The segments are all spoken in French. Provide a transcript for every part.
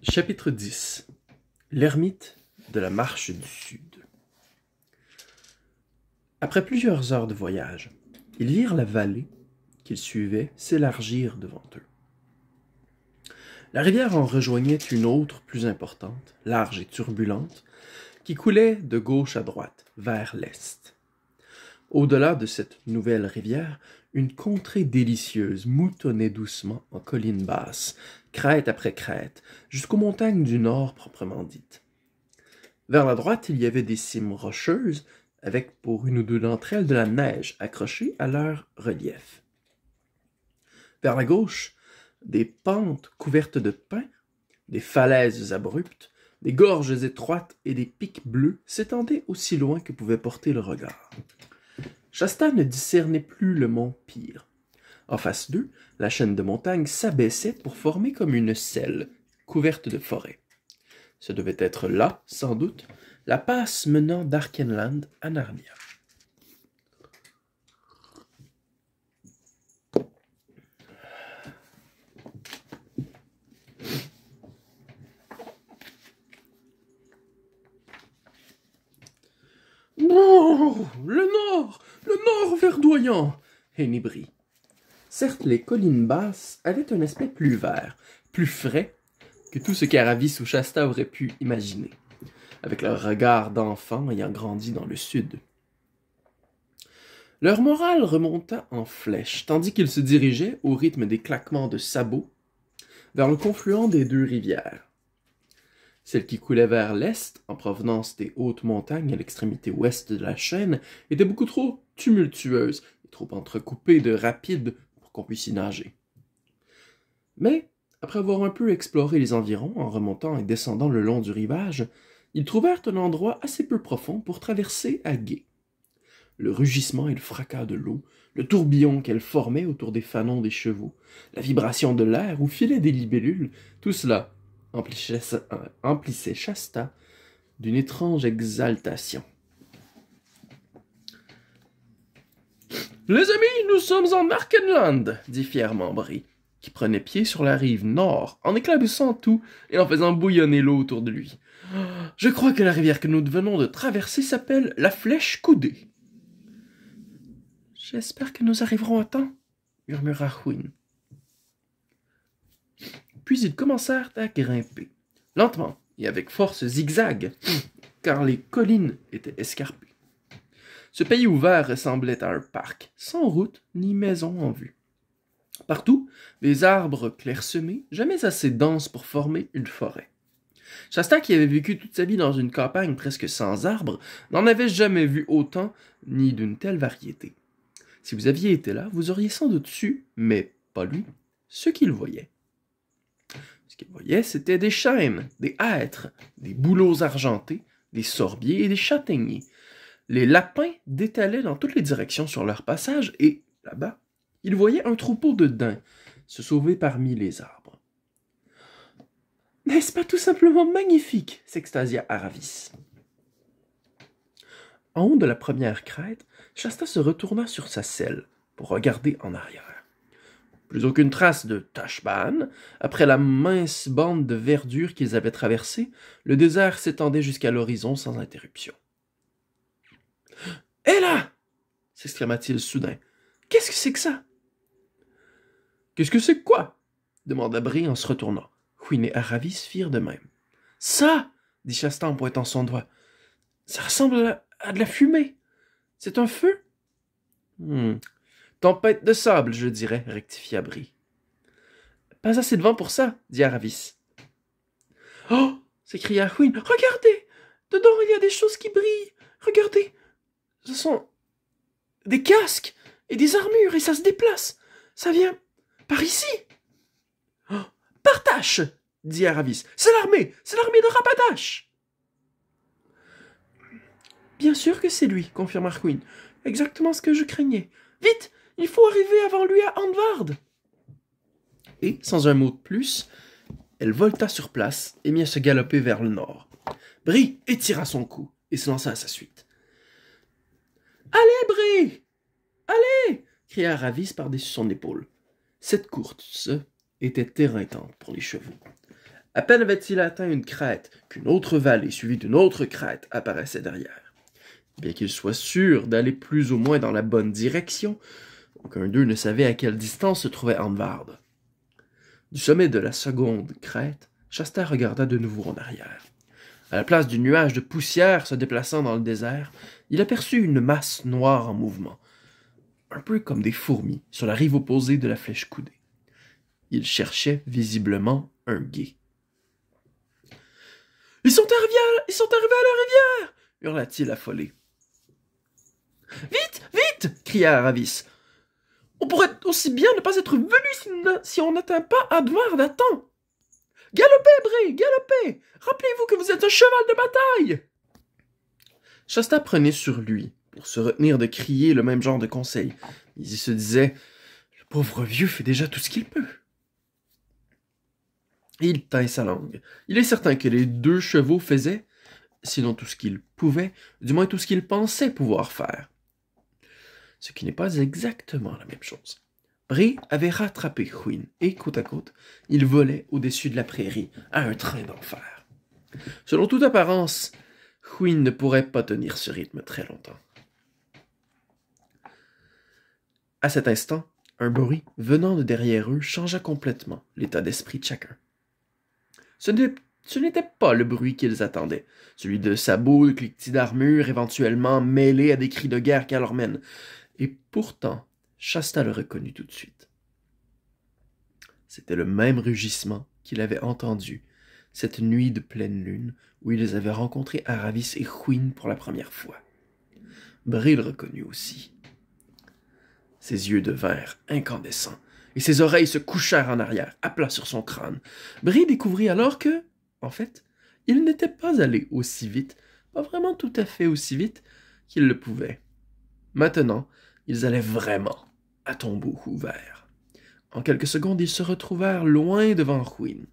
Chapitre 10. L'ermite de la Marche du Sud. Après plusieurs heures de voyage, ils virent la vallée qu'ils suivaient s'élargir devant eux. La rivière en rejoignait une autre plus importante, large et turbulente, qui coulait de gauche à droite, vers l'est. Au-delà de cette nouvelle rivière, une contrée délicieuse moutonnait doucement en collines basses, crête après crête, jusqu'aux montagnes du nord proprement dites. Vers la droite, il y avait des cimes rocheuses, avec pour une ou deux d'entre elles de la neige accrochée à leur relief. Vers la gauche, des pentes couvertes de pins, des falaises abruptes, des gorges étroites et des pics bleus s'étendaient aussi loin que pouvait porter le regard. Shasta ne discernait plus le mont Pire. En face d'eux, la chaîne de montagnes s'abaissait pour former comme une selle, couverte de forêt. Ce devait être là, sans doute, la passe menant d'Arkenland à Narnia. Oh, le nord verdoyant, hennebrit. Certes, les collines basses avaient un aspect plus vert, plus frais que tout ce qu'Aravis ou Shasta auraient pu imaginer, avec leur regard d'enfants ayant grandi dans le sud. Leur morale remonta en flèche, tandis qu'ils se dirigeaient, au rythme des claquements de sabots, vers le confluent des deux rivières. Celle qui coulait vers l'est, en provenance des hautes montagnes à l'extrémité ouest de la chaîne, était beaucoup trop tumultueuse et trop entrecoupée de rapides pour qu'on puisse y nager. Mais, après avoir un peu exploré les environs en remontant et descendant le long du rivage, ils trouvèrent un endroit assez peu profond pour traverser à gué. Le rugissement et le fracas de l'eau, le tourbillon qu'elle formait autour des fanons des chevaux, la vibration de l'air où filaient des libellules, tout cela emplissait Shasta d'une étrange exaltation. « Les amis, nous sommes en Arkenland, dit fièrement Bree, qui prenait pied sur la rive nord, en éclaboussant tout et en faisant bouillonner l'eau autour de lui. « Je crois que la rivière que nous venons de traverser s'appelle la Flèche Coudée. »« J'espère que nous arriverons à temps, » murmura Hwin. Puis ils commencèrent à grimper, lentement et avec force zigzag, car les collines étaient escarpées. Ce pays ouvert ressemblait à un parc, sans route ni maison en vue. Partout, des arbres clairsemés, jamais assez denses pour former une forêt. Shasta, qui avait vécu toute sa vie dans une campagne presque sans arbres, n'en avait jamais vu autant ni d'une telle variété. Si vous aviez été là, vous auriez sans doute su, mais pas lui, ce qu'il voyait. Ce qu'il voyait, c'était des chênes, des hêtres, des bouleaux argentés, des sorbiers et des châtaigniers. Les lapins détalaient dans toutes les directions sur leur passage et, là-bas, il voyait un troupeau de daims se sauver parmi les arbres. « N'est-ce pas tout simplement magnifique ?» s'extasia Aravis. En haut de la première crête, Shasta se retourna sur sa selle pour regarder en arrière. Plus aucune trace de Tashbaan. Après la mince bande de verdure qu'ils avaient traversée, le désert s'étendait jusqu'à l'horizon sans interruption. « Hé là !» s'exclama-t-il soudain. « Qu'est-ce que c'est que ça ?»« Qu'est-ce que c'est que quoi ?» demanda Bree en se retournant. Hwin et Aravis firent de même. « Ça !» dit Shasta en pointant son doigt. « Ça ressemble à de la fumée. C'est un feu ?»« Tempête de sable, je dirais, » rectifia Bree. « Pas assez de vent pour ça, » dit Aravis. « Oh !» s'écria Hwin. « Regardez! Dedans, il y a des choses qui brillent. Regardez! Ce sont des casques et des armures et ça se déplace. Ça vient par ici. »« Oh, Partash !» dit Aravis. « C'est l'armée de Rapadash !»« Bien sûr que c'est lui, » confirma Hwin. « Exactement ce que je craignais. Vite! Il faut arriver avant lui à Andvard. » Et, sans un mot de plus, elle volta sur place et mit à se galoper vers le nord. Bree étira son cou et se lança à sa suite. « Allez, Bree! Allez !» cria Aravis par-dessus son épaule. Cette course était éreintante pour les chevaux. À peine avait-il atteint une crête qu'une autre vallée suivie d'une autre crête apparaissait derrière. Bien qu'il soit sûr d'aller plus ou moins dans la bonne direction, aucun d'eux ne savait à quelle distance se trouvait Andvard. Du sommet de la seconde crête, Shasta regarda de nouveau en arrière. À la place du nuage de poussière se déplaçant dans le désert, il aperçut une masse noire en mouvement, un peu comme des fourmis sur la rive opposée de la flèche coudée. Il cherchait visiblement un guet. « Ils sont arrivés à la rivière !» hurla-t-il affolé. « Vite, vite !» cria Aravis. « On pourrait aussi bien ne pas être venu si on n'atteint pas Andvard à temps. Galopez, Bré, galopez! Rappelez-vous que vous êtes un cheval de bataille !» Shasta prenait sur lui pour se retenir de crier le même genre de conseil. Il se disait « Le pauvre vieux fait déjà tout ce qu'il peut. » Il tint sa langue. Il est certain que les deux chevaux faisaient, sinon tout ce qu'ils pouvaient, du moins tout ce qu'ils pensaient pouvoir faire. Ce qui n'est pas exactement la même chose. Bré avait rattrapé Hwin et, côte à côte, ils volaient au-dessus de la prairie à un train d'enfer. Selon toute apparence, Hwin ne pourrait pas tenir ce rythme très longtemps. À cet instant, un bruit venant de derrière eux changea complètement l'état d'esprit de chacun. Ce n'était pas le bruit qu'ils attendaient, celui de sabots, de cliquetis d'armure, éventuellement mêlés à des cris de guerre qu'Alormen. Et pourtant, Shasta le reconnut tout de suite. C'était le même rugissement qu'il avait entendu cette nuit de pleine lune où ils avaient rencontré Aravis et Hwin pour la première fois. Bré le reconnut aussi. Ses yeux devinrent incandescents et ses oreilles se couchèrent en arrière, à plat sur son crâne. Bré découvrit alors que, en fait, il n'était pas allé aussi vite, pas vraiment tout à fait aussi vite qu'il le pouvait. Maintenant, ils allaient vraiment à tombeau ouvert. En quelques secondes, ils se retrouvèrent loin devant Hwin.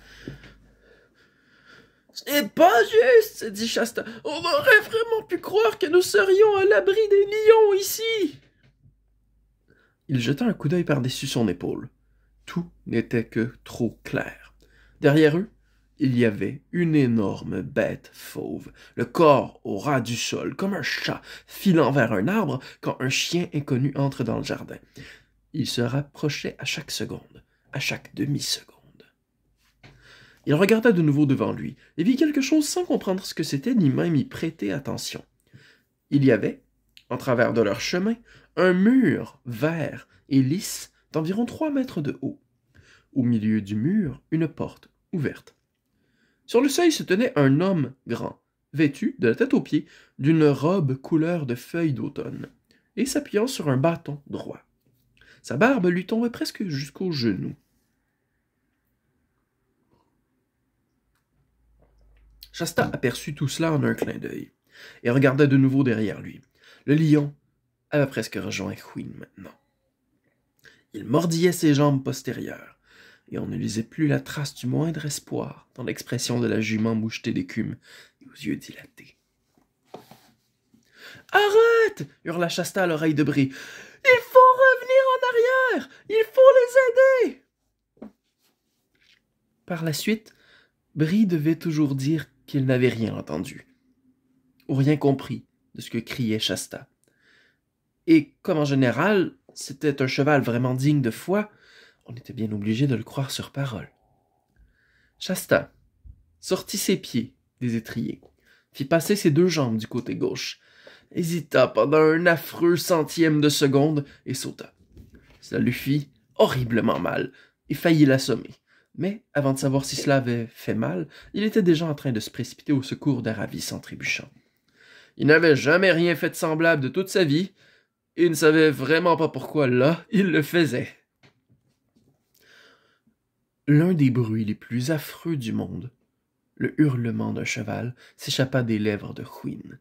« Ce n'est pas juste, » dit Shasta. « On aurait vraiment pu croire que nous serions à l'abri des lions ici. » Il jeta un coup d'œil par-dessus son épaule. Tout n'était que trop clair. Derrière eux, il y avait une énorme bête fauve, le corps au ras du sol, comme un chat filant vers un arbre quand un chien inconnu entre dans le jardin. Il se rapprochait à chaque seconde, à chaque demi-seconde. Il regarda de nouveau devant lui et vit quelque chose sans comprendre ce que c'était ni même y prêter attention. Il y avait, en travers de leur chemin, un mur vert et lisse d'environ 3 mètres de haut. Au milieu du mur, une porte ouverte. Sur le seuil se tenait un homme grand, vêtu, de la tête aux pieds, d'une robe couleur de feuilles d'automne, et s'appuyant sur un bâton droit. Sa barbe lui tombait presque jusqu'aux genoux. Shasta aperçut tout cela en un clin d'œil, et regarda de nouveau derrière lui. Le lion avait presque rejoint Hwin maintenant. Il mordillait ses jambes postérieures, et on ne lisait plus la trace du moindre espoir dans l'expression de la jument mouchetée d'écume et aux yeux dilatés. « Arrête !» hurla Shasta à l'oreille de Bré. « Il faut revenir en arrière! Il faut les aider !» Par la suite, Bré devait toujours dire qu'il n'avait rien entendu, ou rien compris de ce que criait Shasta. Et comme en général, c'était un cheval vraiment digne de foi, on était bien obligé de le croire sur parole. Shasta sortit ses pieds des étriers, fit passer ses 2 jambes du côté gauche, hésita pendant un affreux centième de seconde et sauta. Cela lui fit horriblement mal et faillit l'assommer. Mais, avant de savoir si cela avait fait mal, il était déjà en train de se précipiter au secours d'Aravis en trébuchant. Il n'avait jamais rien fait de semblable de toute sa vie, et ne savait vraiment pas pourquoi là, il le faisait. L'un des bruits les plus affreux du monde, le hurlement d'un cheval, s'échappa des lèvres de Hwin.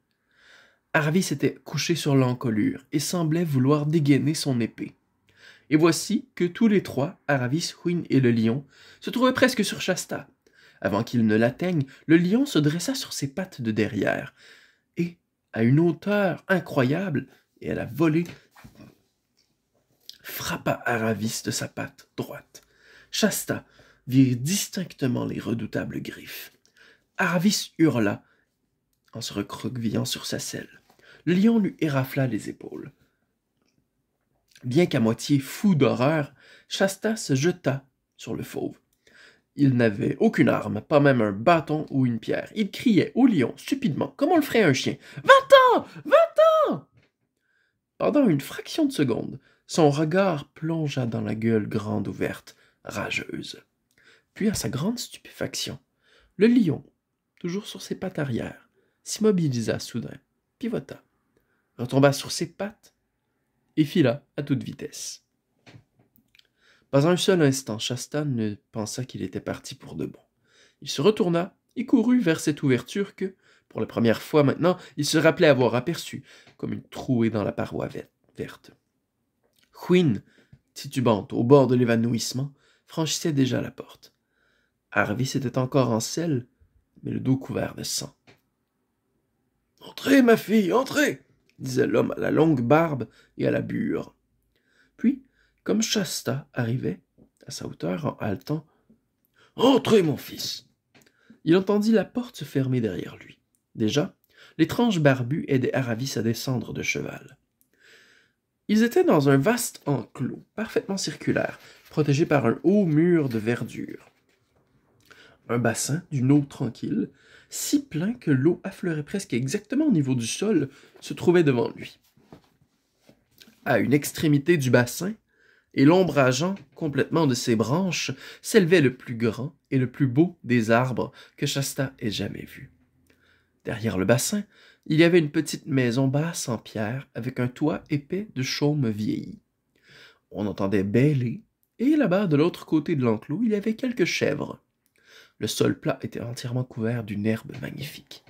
Aravis était couché sur l'encolure et semblait vouloir dégainer son épée. Et voici que tous les 3, Aravis, Hwin et le lion, se trouvaient presque sur Shasta. Avant qu'il ne l'atteigne, le lion se dressa sur ses pattes de derrière, et, à une hauteur incroyable, et à la volée, frappa Aravis de sa patte droite. Shasta, virent distinctement les redoutables griffes. Aravis hurla en se recroquevillant sur sa selle. Le lion lui érafla les épaules. Bien qu'à moitié fou d'horreur, Shasta se jeta sur le fauve. Il n'avait aucune arme, pas même un bâton ou une pierre. Il criait au lion, stupidement, comme on le ferait à un chien. « Va-t'en! Va-t'en! » Pendant une fraction de seconde, son regard plongea dans la gueule grande ouverte, rageuse. Puis, à sa grande stupéfaction, le lion, toujours sur ses pattes arrière, s'immobilisa soudain, pivota, retomba sur ses pattes et fila à toute vitesse. Pas un seul instant, Shasta ne pensa qu'il était parti pour de bon. Il se retourna et courut vers cette ouverture que, pour la première fois maintenant, il se rappelait avoir aperçue, comme une trouée dans la paroi verte. Queen, titubante au bord de l'évanouissement, franchissait déjà la porte. Aravis était encore en selle, mais le dos couvert de sang. « Entrez, ma fille, entrez !» disait l'homme à la longue barbe et à la bure. Puis, comme Shasta arrivait, à sa hauteur, en haletant, « Entrez, mon fils !» Il entendit la porte se fermer derrière lui. Déjà, l'étrange barbu aidait Aravis à descendre de cheval. Ils étaient dans un vaste enclos, parfaitement circulaire, protégé par un haut mur de verdure. Un bassin d'une eau tranquille, si plein que l'eau affleurait presque exactement au niveau du sol, se trouvait devant lui. À une extrémité du bassin, et l'ombrageant complètement de ses branches, s'élevait le plus grand et le plus beau des arbres que Shasta ait jamais vus. Derrière le bassin, il y avait une petite maison basse en pierre avec un toit épais de chaume vieilli. On entendait bêler, et là-bas, de l'autre côté de l'enclos, il y avait quelques chèvres. Le sol plat était entièrement couvert d'une herbe magnifique.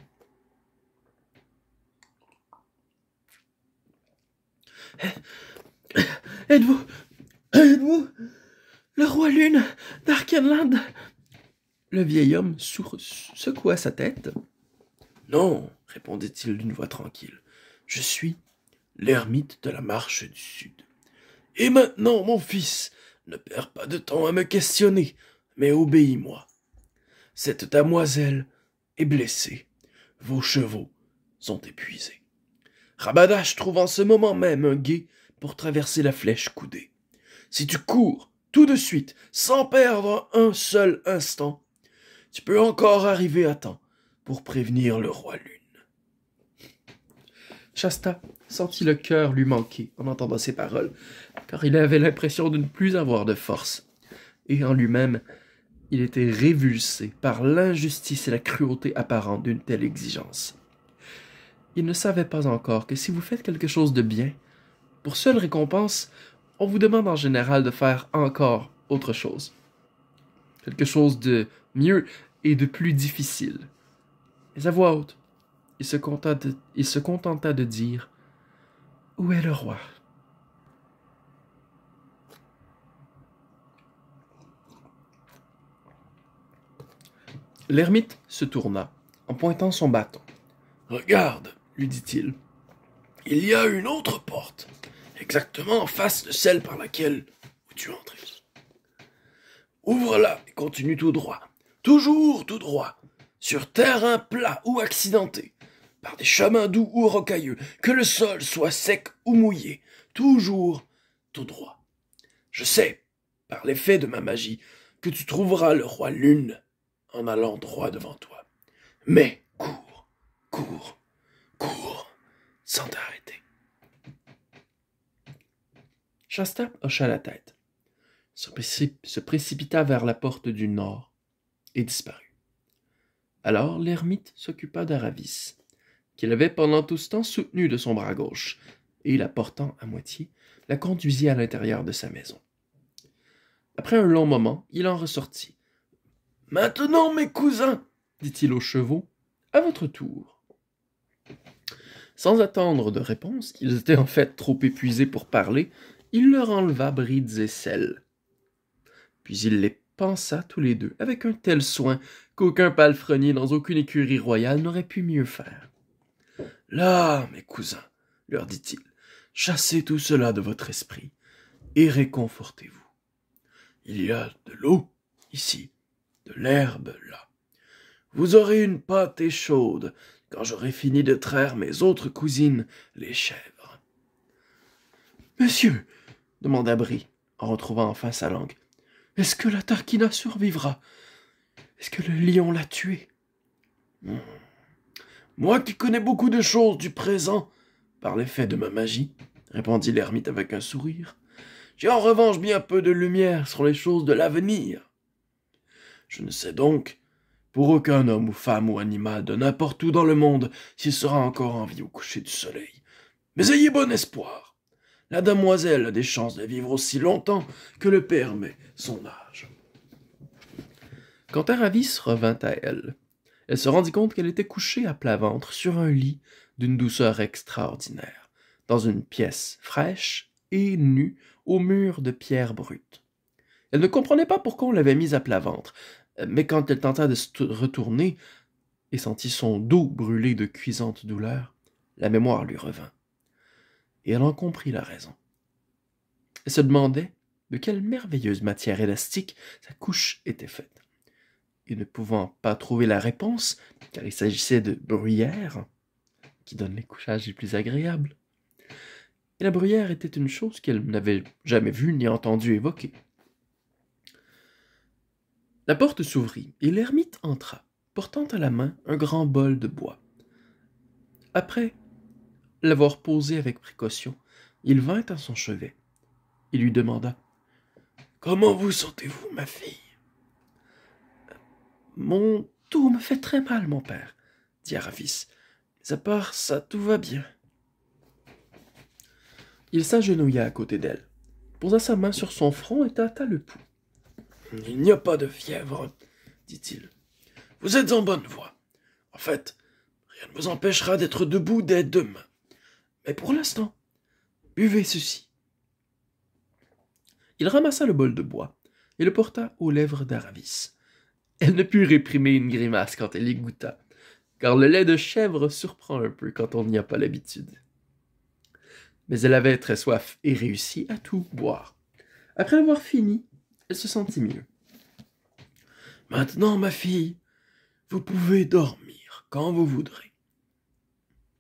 « Êtes-vous le roi Lune d'Arkenland ?» Le vieil homme secoua sa tête. « Non, » répondit-il d'une voix tranquille, « je suis l'ermite de la Marche du Sud. Et maintenant, mon fils, ne perds pas de temps à me questionner, mais obéis-moi. Cette damoiselle est blessée, vos chevaux sont épuisés. Rabadash trouve en ce moment même un gué pour traverser la flèche coudée. Si tu cours tout de suite, sans perdre un seul instant, tu peux encore arriver à temps pour prévenir le roi Lune. » Shasta sentit le cœur lui manquer en entendant ces paroles, car il avait l'impression de ne plus avoir de force, et en lui-même, il était révulsé par l'injustice et la cruauté apparente d'une telle exigence. Il ne savait pas encore que si vous faites quelque chose de bien, pour seule récompense, on vous demande en général de faire encore autre chose. Quelque chose de mieux et de plus difficile. Mais à voix haute, il se contenta de dire « Où est le roi ?» L'ermite se tourna, en pointant son bâton. « Regarde, lui dit-il, il y a une autre porte, exactement en face de celle par laquelle tu entres. Ouvre-la et continue tout droit, toujours tout droit, sur terrain plat ou accidenté, par des chemins doux ou rocailleux, que le sol soit sec ou mouillé, toujours tout droit. Je sais, par l'effet de ma magie, que tu trouveras le roi Lune en allant droit devant toi. Mais cours, cours, cours, sans t'arrêter. » Shasta hocha la tête, se précipita vers la porte du nord et disparut. Alors l'ermite s'occupa d'Aravis, qu'il avait pendant tout ce temps soutenu de son bras gauche, et la portant à moitié, la conduisit à l'intérieur de sa maison. Après un long moment, il en ressortit. « Maintenant, mes cousins, dit-il aux chevaux, à votre tour. » Sans attendre de réponse, ils étaient en fait trop épuisés pour parler, il leur enleva brides et selles. Puis il les pansa tous les deux, avec un tel soin qu'aucun palefrenier dans aucune écurie royale n'aurait pu mieux faire. « Là, mes cousins, leur dit-il, chassez tout cela de votre esprit et réconfortez-vous. Il y a de l'eau, ici, de l'herbe là. Vous aurez une pâtée chaude quand j'aurai fini de traire mes autres cousines, les chèvres. »« Monsieur, demanda Brie, en retrouvant enfin sa langue, est-ce que la Tarquina survivra? Est-ce que le lion l'a tuée? Moi qui connais beaucoup de choses du présent, par l'effet de ma magie, répondit l'ermite avec un sourire, j'ai en revanche bien peu de lumière sur les choses de l'avenir. Je ne sais donc, pour aucun homme ou femme ou animal de n'importe où dans le monde, s'il sera encore en vie au coucher du soleil. Mais ayez bon espoir. La demoiselle a des chances de vivre aussi longtemps que le permet son âge. Quand Aravis revint à elle, elle se rendit compte qu'elle était couchée à plat ventre sur un lit d'une douceur extraordinaire, dans une pièce fraîche et nue aux murs de pierre brute. Elle ne comprenait pas pourquoi on l'avait mise à plat ventre, mais quand elle tenta de se retourner et sentit son dos brûler de cuisante douleur, la mémoire lui revint, et elle en comprit la raison. Elle se demandait de quelle merveilleuse matière élastique sa couche était faite. Et ne pouvant pas trouver la réponse, car il s'agissait de bruyère, qui donne les couchages les plus agréables. Et la bruyère était une chose qu'elle n'avait jamais vue ni entendue évoquer. La porte s'ouvrit, et l'ermite entra, portant à la main un grand bol de bois. Après l'avoir posé avec précaution, il vint à son chevet. Il lui demanda « Comment vous sentez-vous, ma fille ?»« Mon dos me fait très mal, mon père, » dit Aravis. « Mais à part ça, tout va bien. » Il s'agenouilla à côté d'elle, posa sa main sur son front et tâta le pouls. « Il n'y a pas de fièvre, » dit-il. « Vous êtes en bonne voie. En fait, rien ne vous empêchera d'être debout dès demain. Mais pour l'instant, buvez ceci. » Il ramassa le bol de bois et le porta aux lèvres d'Aravis. Elle ne put réprimer une grimace quand elle y goûta, car le lait de chèvre surprend un peu quand on n'y a pas l'habitude. Mais elle avait très soif et réussit à tout boire. Après avoir fini, elle se sentit mieux. « Maintenant, ma fille, vous pouvez dormir quand vous voudrez, »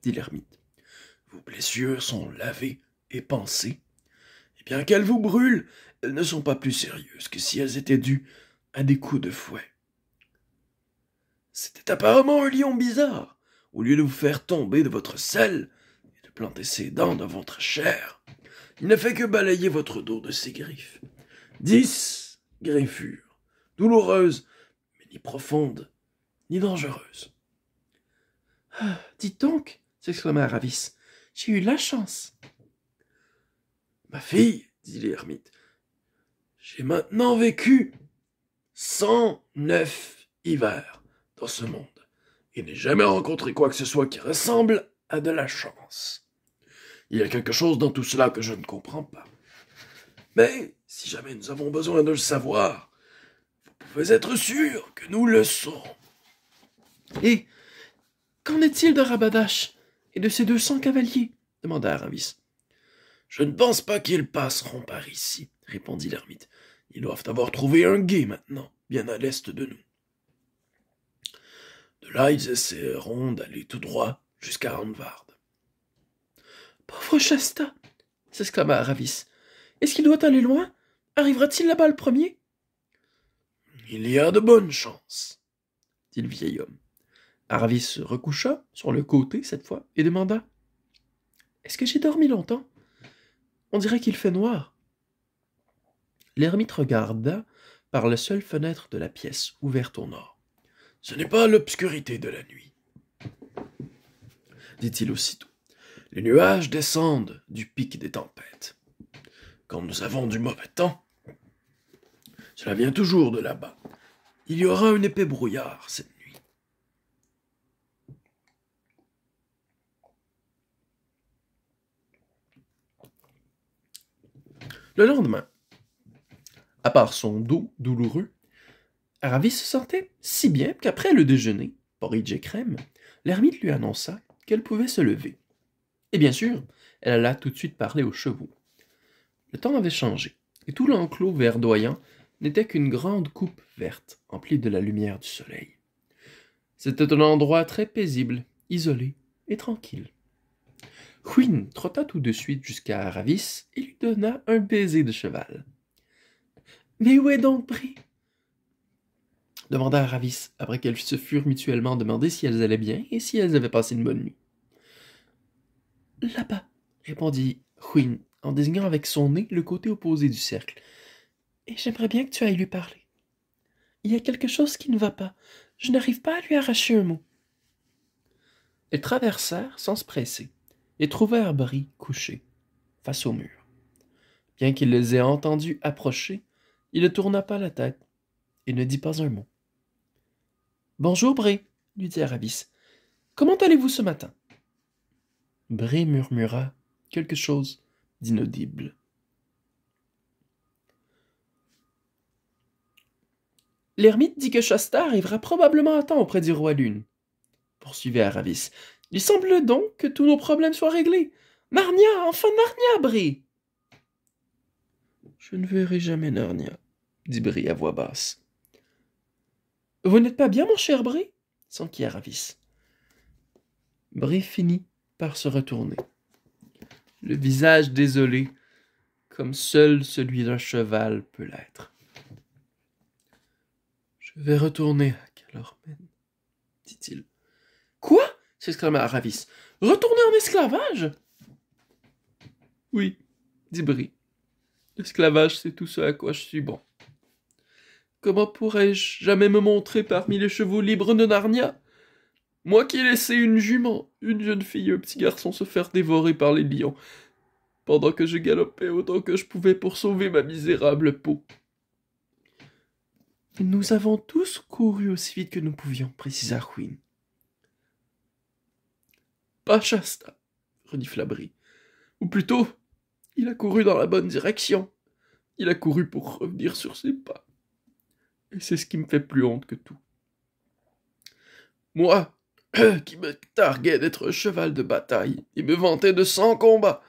dit l'ermite. « Vos blessures sont lavées et pansées, et bien qu'elles vous brûlent, elles ne sont pas plus sérieuses que si elles étaient dues à des coups de fouet. C'était apparemment un lion bizarre. Au lieu de vous faire tomber de votre selle et de planter ses dents dans votre chair, il ne fait que balayer votre dos de ses griffes. 10 griffures, douloureuses, mais ni profondes, ni dangereuses. « Ah, dites donc, » s'exclama Aravis, « j'ai eu la chance. »« Ma fille, » dit l'ermite, « j'ai maintenant vécu 109 hivers dans ce monde, et n'ai jamais rencontré quoi que ce soit qui ressemble à de la chance. Il y a quelque chose dans tout cela que je ne comprends pas. Mais si jamais nous avons besoin de le savoir, vous pouvez être sûr que nous le saurons. » « Et qu'en est-il de Rabadash et de ses 200 cavaliers ?» demanda Aravis. « Je ne pense pas qu'ils passeront par ici, » répondit l'ermite. « Ils doivent avoir trouvé un gué maintenant, bien à l'est de nous. De là, ils essaieront d'aller tout droit jusqu'à Anvard. »« Pauvre Shasta !» s'exclama Aravis. « Est-ce qu'il doit aller loin? Arrivera-t-il là-bas le premier ?»« Il y a de bonnes chances, » dit le vieil homme. Aravis se recoucha sur le côté cette fois et demanda « Est-ce que j'ai dormi longtemps? On dirait qu'il fait noir. » L'ermite regarda par la seule fenêtre de la pièce ouverte au nord. « Ce n'est pas l'obscurité de la nuit, » dit-il aussitôt. « Les nuages descendent du pic des tempêtes. Quand nous avons du mauvais temps, cela vient toujours de là-bas. Il y aura un épais brouillard cette nuit. » Le lendemain, à part son dos douloureux, Aravis se sentait si bien qu'après le déjeuner, porridge et crème, l'ermite lui annonça qu'elle pouvait se lever. Et bien sûr, elle alla tout de suite parler aux chevaux. Le temps avait changé, et tout l'enclos verdoyant n'était qu'une grande coupe verte, emplie de la lumière du soleil. C'était un endroit très paisible, isolé et tranquille. Chouine trotta tout de suite jusqu'à Aravis et lui donna un baiser de cheval. « Mais où est donc Bree ?» demanda Aravis, après qu'elles se furent mutuellement demandé si elles allaient bien et si elles avaient passé une bonne nuit. « Là-bas, » répondit Chouine, en désignant avec son nez le côté opposé du cercle. « Et j'aimerais bien que tu ailles lui parler. Il y a quelque chose qui ne va pas. Je n'arrive pas à lui arracher un mot. » Elles traversèrent sans se presser et trouvèrent Bree couché, face au mur. Bien qu'il les ait entendus approcher, il ne tourna pas la tête et ne dit pas un mot. « Bonjour, Bree, » lui dit Aravis. « Comment allez-vous ce matin ?» Bree murmura quelque chose d'inaudible. « L'ermite dit que Shasta arrivera probablement à temps auprès du roi Lune, » poursuivit Aravis. « Il semble donc que tous nos problèmes soient réglés. Narnia, enfin Narnia, Bree !»« Je ne verrai jamais Narnia, » dit Bree à voix basse. « Vous n'êtes pas bien, mon cher Bree ?» s'enquit Aravis. Bree finit par se retourner, le visage désolé, comme seul celui d'un cheval peut l'être. « Je vais retourner à Calormen, » dit-il. « Quoi ?» s'exclama Aravis. « Retourner en esclavage ?» « Oui, » dit Bree. « L'esclavage, c'est tout ce à quoi je suis bon. Comment pourrais-je jamais me montrer parmi les chevaux libres de Narnia? Moi qui ai laissé une jument, une jeune fille et un petit garçon se faire dévorer par les lions, pendant que je galopais autant que je pouvais pour sauver ma misérable peau. » « Nous avons tous couru aussi vite que nous pouvions, » précisa Chouine. « Pas Shasta, » renifla Bree. « Ou plutôt, il a couru dans la bonne direction. Il a couru pour revenir sur ses pas. Et c'est ce qui me fait plus honte que tout. Moi, qui me targuais d'être un cheval de bataille et me vantais de 100 combats,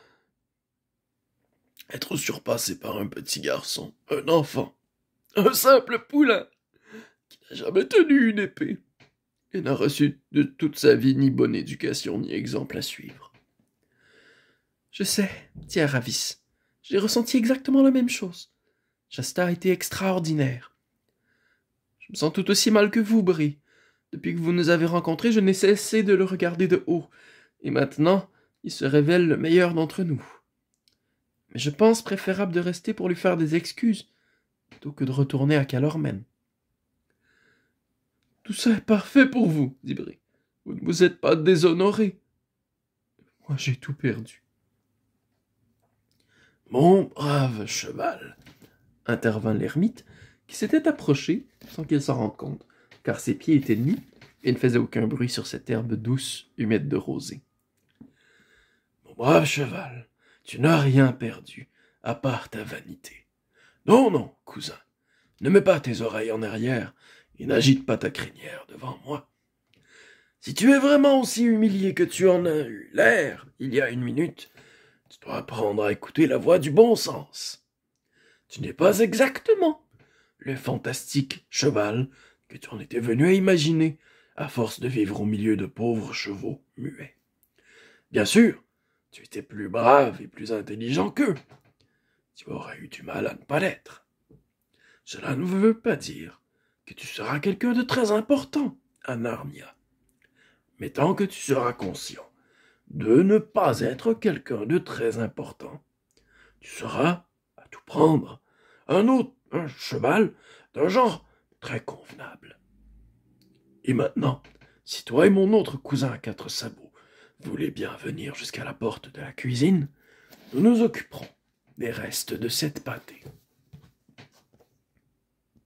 être surpassé par un petit garçon, un enfant, un simple poulain, qui n'a jamais tenu une épée, et n'a reçu de toute sa vie ni bonne éducation ni exemple à suivre. » « Je sais, dit Aravis, j'ai ressenti exactement la même chose. Shasta a été extraordinaire. Je me sens tout aussi mal que vous, Bree. Depuis que vous nous avez rencontrés, je n'ai cessé de le regarder de haut, et maintenant, il se révèle le meilleur d'entre nous. Mais je pense préférable de rester pour lui faire des excuses, plutôt que de retourner à Calormen. »« Tout ça est parfait pour vous, dit Bree. Vous ne vous êtes pas déshonoré. Moi, j'ai tout perdu. » « Mon brave cheval, » intervint l'ermite, qui s'était approché sans qu'il s'en rende compte, car ses pieds étaient nus et ne faisaient aucun bruit sur cette herbe douce, humide de rosée. « Mon brave cheval, tu n'as rien perdu, à part ta vanité. Non, non, cousin, ne mets pas tes oreilles en arrière et n'agite pas ta crinière devant moi. Si tu es vraiment aussi humilié que tu en as eu l'air il y a une minute, tu dois apprendre à écouter la voix du bon sens. Tu n'es pas exactement le fantastique cheval que tu en étais venu à imaginer, à force de vivre au milieu de pauvres chevaux muets. Bien sûr, tu étais plus brave et plus intelligent qu'eux. Tu aurais eu du mal à ne pas l'être. Cela ne veut pas dire que tu seras quelqu'un de très important à Narnia. Mais tant que tu seras conscient de ne pas être quelqu'un de très important, tu seras, à tout prendre, un cheval d'un genre très convenable. Et maintenant, si toi et mon autre cousin à 4 sabots voulez bien venir jusqu'à la porte de la cuisine, nous nous occuperons des restes de cette pâtée.